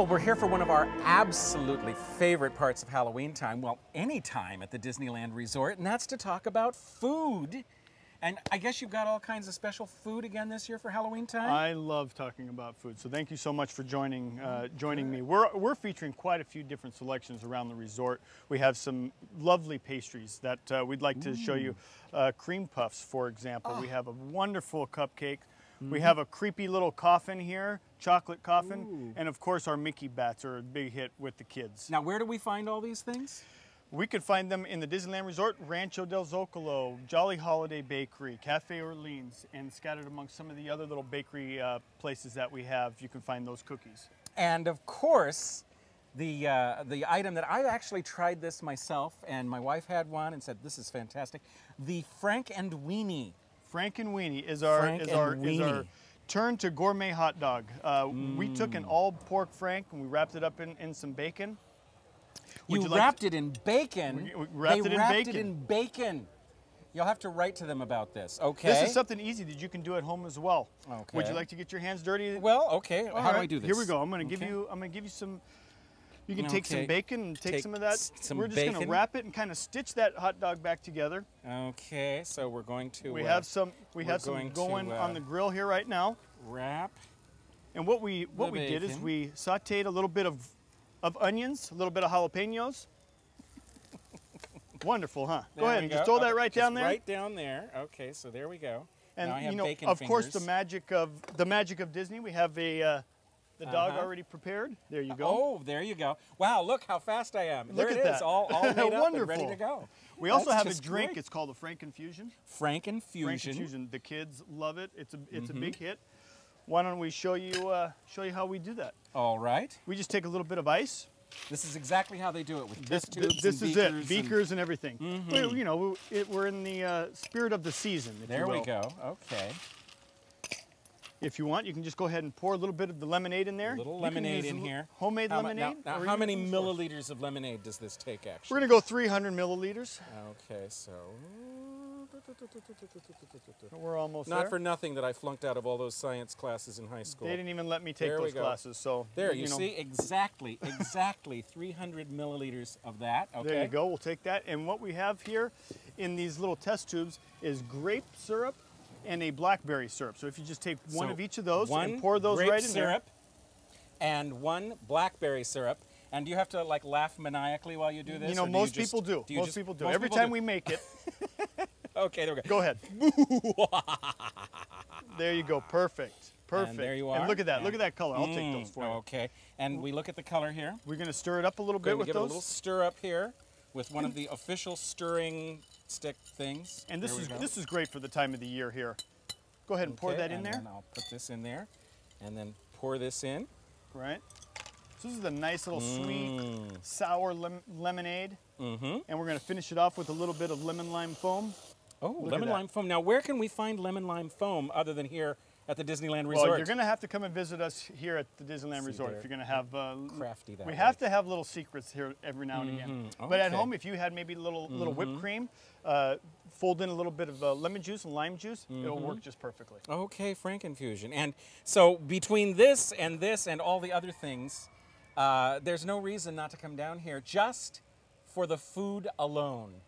Well, we're here for one of our absolutely favorite parts of Halloween time, well, any time at the Disneyland Resort, and that's to talk about food. And I guess you've got all kinds of special food again this year for Halloween time? I love talking about food, so thank you so much for joining me. We're featuring quite a few different selections around the resort. We have some lovely pastries that we'd like to show you. Cream puffs, for example. We have a wonderful cupcake. We have a creepy little coffin here, chocolate coffin, and of course our Mickey bats are a big hit with the kids. Now, where do we find all these things? We could find them in the Disneyland Resort, Rancho del Zocalo, Jolly Holiday Bakery, Cafe Orleans, and scattered amongst some of the other little bakery places that we have. You can find those cookies. And of course, the item that I've actually tried this myself, and my wife had one and said, this is fantastic, the Frank and Weenie. Frank and Weenie is our turn to gourmet hot dog. We took an all pork Frank and we wrapped it up in some bacon. You wrapped it in bacon? We wrapped it in bacon. You'll have to write to them about this, okay? This is something easy that you can do at home as well. Okay. Would you like to get your hands dirty? Well, okay. How do I do this? Here we go. I'm going to give you some. You can take some bacon and take some of that. We're just going to wrap it and kind of stitch that hot dog back together. Okay, so we're going to. We have some going on the grill here right now. Wrap. And what we did is we sautéed a little bit of onions, a little bit of jalapenos. Wonderful, huh? Go ahead and just throw that right down there. Right down there. Okay, so there we go. And now I have bacon of fingers. course, the magic of Disney. We have the dog already prepared. There you go. Oh, there you go. Wow, look how fast I am. Look at that. All made up and ready to go. We also have a drink. It's called the Frankenfusion. Frankenfusion. Frankenfusion. The kids love it. It's a big hit. Why don't we show you how we do that? All right. We just take a little bit of ice. This is exactly how they do it with test tubes This and is beakers it. Beakers and everything. We're in the spirit of the season. There we go. Okay. If you want, you can just go ahead and pour a little bit of the lemonade in there. A little lemonade in here. Homemade lemonade. Now how many milliliters of lemonade does this take, actually? We're going to go 300 milliliters. Okay, so... We're almost there. Not for nothing that I flunked out of all those science classes in high school. They didn't even let me take those classes. So there, you see, exactly 300 milliliters of that. Okay. There you go. We'll take that. And what we have here in these little test tubes is grape syrup and a blackberry syrup. So if you just take one of each of those and pour those right in there. One grape syrup and one blackberry syrup. And do you have to like laugh maniacally while you do this? You know, most people do. Most people do. Every time we make it. Okay, there we go. Go ahead. There you go. Perfect. Perfect. And there you are. And look at that. And look at that color. I'll take those for you. Okay. And we look at the color here. We're going to stir it up a little bit with those. Give it a little stir up here with one of the official stirring stick things. And this is great for the time of the year here. Go ahead and pour that in there. And I'll put this in there, and then pour this in. Right. So this is a nice little sweet, sour lemonade. And we're going to finish it off with a little bit of lemon lime foam. Oh, lemon lime foam. Now, where can we find lemon lime foam other than here at the Disneyland Resort? Well, you're going to have to come and visit us here at the Disneyland Resort if you're going to have crafty that we way. have to have little secrets here every now and again. But at home, if you had maybe a little whipped cream, fold in a little bit of lemon juice and lime juice, it'll work just perfectly. Okay, Frankenfusion. And so between this and all the other things, there's no reason not to come down here just for the food alone.